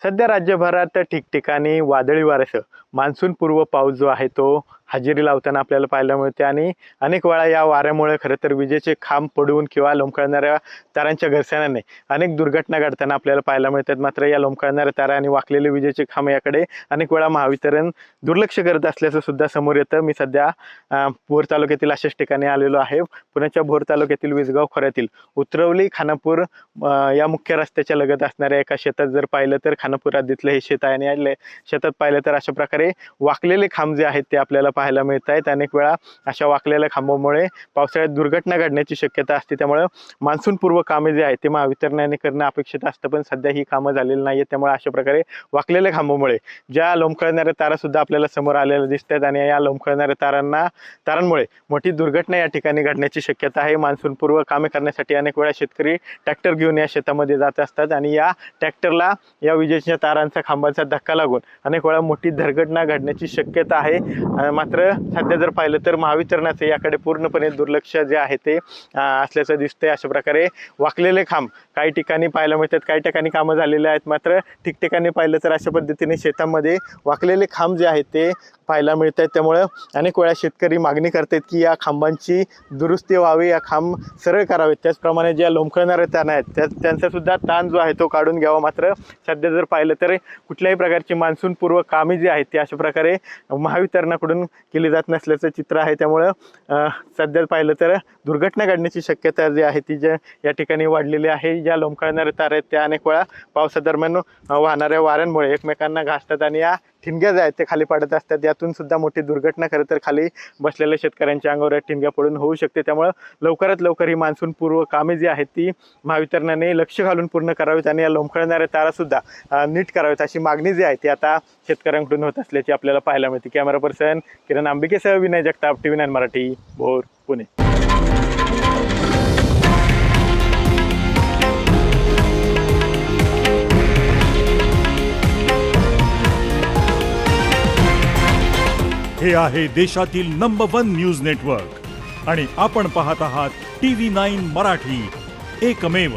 सध्या राज्यभरात ठिकठिकाणी वादळी वाऱ्यासह मान्सूनपूर्व पाऊस जो आहे तो हजेरी लावताना आपल्याला पाहायला मिळते आणि अनेक वेळा या वाऱ्यामुळे खरं तर विजेचे खांब पडून किंवा लोंबकळणाऱ्या तारांच्या घर्षणाने अनेक दुर्घटना घडताना आपल्याला पाहायला मिळतात। मात्र या लोंबकळणाऱ्या तारा आणि वाकलेले विजेचे खांब याकडे अनेक वेळा महावितरण दुर्लक्ष करत असल्याचं सुद्धा समोर येतं। मी सध्या भोर तालुक्यातील अशाच ठिकाणी आलेलो आहे। पुण्याच्या भोर तालुक्यातील विसगाव खोऱ्यातील उतरवली खानापूर या मुख्य रस्त्याच्या लगत असणाऱ्या एका शेतात जर पाहिलं तर खानापूर हद्दीतलं हे शेत आहे आणि शेतात पाहिलं तर अशा प्रकारे वाकलेले खांब जे आहेत ते आपल्याला पाहायला मिळत आहेत। अनेक वेळा अशा वाकलेल्या खांबामुळे पावसाळ्यात दुर्घटना घडण्याची शक्यता असते। त्यामुळे मान्सूनपूर्व कामे जे आहेत ते महावितरणाने करणं अपेक्षित असतं, पण सध्या ही कामं झालेली नाहीत। त्यामुळे अशा प्रकारे वाकलेल्या खांबामुळे ज्या लोंबकळणाऱ्या तारा सुद्धा आपल्याला समोर आलेल्या दिसतात आणि या लोंबकळणाऱ्या तारांमुळे मोठी दुर्घटना या ठिकाणी घडण्याची शक्यता आहे। मान्सूनपूर्व कामे करण्यासाठी अनेक वेळा शेतकरी ट्रॅक्टर घेऊन या शेतामध्ये जात असतात आणि या ट्रॅक्टरला या विजेच्या तारांचा खांबांचा धक्का लागून अनेक वेळा मोठी दुर्घटना घडण्याची शक्यता आहे। मात्र सध्या जर पाहिलं तर महावितरणाचे याकडे पूर्णपणे दुर्लक्ष जे आहे ते असल्याचं दिसतंय। अशा प्रकारे वाकलेले खांब काही ठिकाणी पाहायला मिळतात, काही ठिकाणी कामं झालेले आहेत, मात्र ठिकठिकाणी पाहिलं तर अशा पद्धतीने शेतामध्ये वाकलेले खांब जे आहेत ते पाहायला मिळत आहेत। त्यामुळे अनेक वेळा शेतकरी मागणी करतात की या खांबांची दुरुस्ती व्हावी, या खांब सरळ करावेत। त्याचप्रमाणे ज्या लोंबकळणाऱ्या तारा आहेत त्यांचा सुद्धा ताण जो आहे तो काढून घ्यावा। मात्र सध्या जर पाहिलं तर कुठल्याही प्रकारची मान्सूनपूर्व कामे जी आहेत ती अशा प्रकारे महावितरणाकडून केली जात नसल्याचं चित्र आहे। त्यामुळं सध्या पाहिलं तर दुर्घटना घडण्याची शक्यता जी आहे ती या ठिकाणी वाढलेली आहे। ज्या लोंबकळणाऱ्या तारा आहेत त्या अनेक वेळा पावसादरम्यान वाहणाऱ्या वाऱ्यांमुळे एकमेकांना घासतात आणि या ठिणग्या ज्या आहेत ते खाली पडत असतात। यातून सुद्धा मोठी दुर्घटना खरं तर खाली बसलेल्या शेतकऱ्यांच्या अंगावर ठिणग्या पडून होऊ शकते। त्यामुळे लवकरात लवकर ही मान्सूनपूर्व कामे जी आहेत ती महावितरणाने लक्ष घालून पूर्ण करावीत आणि या लोंबकळणाऱ्या तारा सुद्धा नीट करावेत अशी मागणी जी आहे ती आता शेतकऱ्यांकडून होत असल्याची आपल्याला पाहायला मिळते। कॅमेरा पर्सन किरण आंबिकेसह विनय जगताप, TV9 मराठी, भोर, पुणे। हे आहे देशातील नंबर 1 न्यूज नेटवर्क आणि आपण पाहत आहात TV9 मराठी, एकमेव।